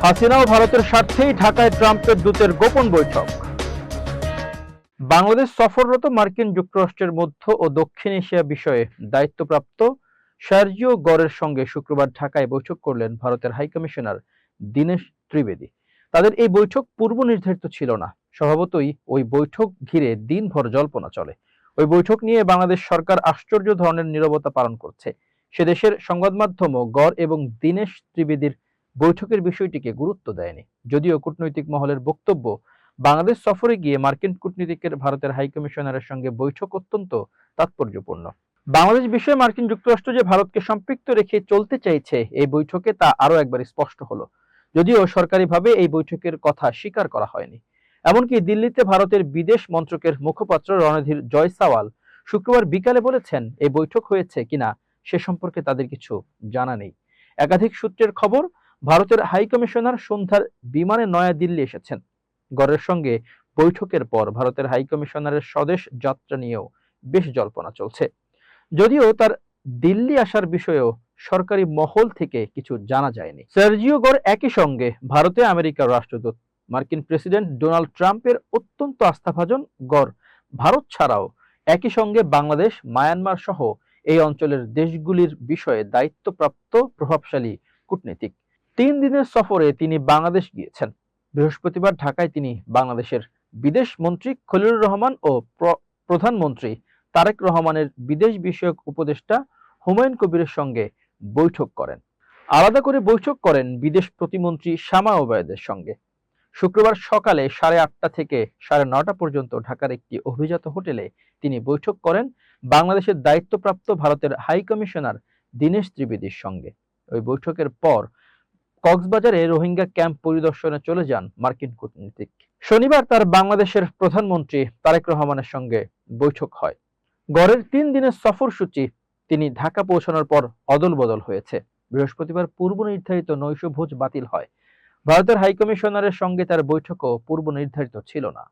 হাসিনা ও ভারতের স্বার্থেই ঢাকায় ট্রাম্পের দূতের গোপন বৈঠক। বাংলাদেশ সফররত মার্কিন যুক্তরাষ্ট্রের মধ্য ও দক্ষিণ এশিয়া বিষয়ে দায়িত্বপ্রাপ্ত সার্জিও গরের সঙ্গে শুক্রবার ঢাকায় বৈঠক করলেন ভারতের হাইকমিশনার দীনেশ ত্রিবেদী। তাদের এই বৈঠক পূর্ব নির্ধারিত ছিল না। স্বভাবতই ওই বৈঠক ঘিরে দিনভর জল্পনা চলে। ওই বৈঠক নিয়ে বাংলাদেশ সরকার আশ্চর্য ধরনের নীরবতা পালন করছে। সে দেশের সংবাদ মাধ্যমও গর এবং দীনেশ ত্রিবেদীর বৈঠকের বিষয়টিকে গুরুত্ব দেয়নি। যদিও কূটনৈতিক মহলের বক্তব্য, বাংলাদেশ সফরে গিয়ে মার্কিন কূটনীতিকের ভারতের হাইকমিশনারের সঙ্গে বৈঠক অত্যন্ত তাৎপর্যপূর্ণ। বাংলাদেশ বিষয়ে মার্কিন যুক্তরাষ্ট্র যে ভারতকে সম্পৃক্ত রেখে চলতে চাইছে এই বৈঠকে তা আরো একবার স্পষ্ট হলো। যদিও সরকারিভাবে এই বৈঠকের কথা স্বীকার করা হয়নি। এমনকি দিল্লিতে ভারতের বিদেশ মন্ত্রকের মুখপাত্র রণধীর জয়সওয়াল শুক্রবার বিকালে বলেছেন, এই বৈঠক হয়েছে কিনা সে সম্পর্কে তাদের কিছু জানা নেই। একাধিক সূত্রের খবর, ভারতের হাইকমিশনার সন্ধ্যার বিমানে নয়াদিল্লি এসেছেন। গরের সঙ্গে বৈঠকের পর ভারতের হাইকমিশনারের স্বদেশ যাত্রা নিয়েও বেশ জল্পনা চলছে। যদিও তার দিল্লি আসার বিষয়েও সরকারি মহল থেকে কিছু জানা যায়নি। সার্জিও গর একই সঙ্গে ভারতে আমেরিকার রাষ্ট্রদূত। মার্কিন প্রেসিডেন্ট ডোনাল্ড ট্রাম্পের অত্যন্ত আস্থাভাজন গর ভারত ছাড়াও একই সঙ্গে বাংলাদেশ, মায়ানমার সহ এই অঞ্চলের দেশগুলির বিষয়ে দায়িত্বপ্রাপ্ত প্রভাবশালী কূটনীতিক। 3 দিনের সফরে তিনি বাংলাদেশ গিয়েছেন। বৃহস্পতিবার ঢাকায় তিনি বাংলাদেশের বিদেশ মন্ত্রী খলিলুর রহমান ও প্রধানমন্ত্রী তারেক রহমানের বিদেশ বিষয়ক উপদেষ্টা হুমায়ুন কবিরের সঙ্গে বৈঠক করেন। আলাদা করে বৈঠক করেন বিদেশ প্রতিমন্ত্রী শামা ওবায়দের সঙ্গে। শুক্রবার সকালে 8:30 থেকে 9:30 পর্যন্ত ঢাকার একটি অভিজাত হোটেলে তিনি বৈঠক করেন বাংলাদেশের দায়িত্বপ্রাপ্ত ভারতের হাইকমিশনার দীনেশ ত্রিবেদীর সঙ্গে। ওই বৈঠকের পর কক্সবাজারে রোহিঙ্গা ক্যাম্প পরিদর্শনে চলে যান মার্কিন কূটনীতিক। শনিবার তার বাংলাদেশের প্রধানমন্ত্রী তারেক রহমানের সঙ্গে বৈঠক হয়। গড়ের 3 দিনের সফরসূচি তিনি ঢাকা পৌঁছানোর পর অদলবদল হয়েছে। বৃহস্পতিবার পূর্ব নির্ধারিত নৈশ ভোজ বাতিল হয়। ভারতের হাইকমিশনারের সঙ্গে তার বৈঠকও পূর্ব নির্ধারিত ছিল না।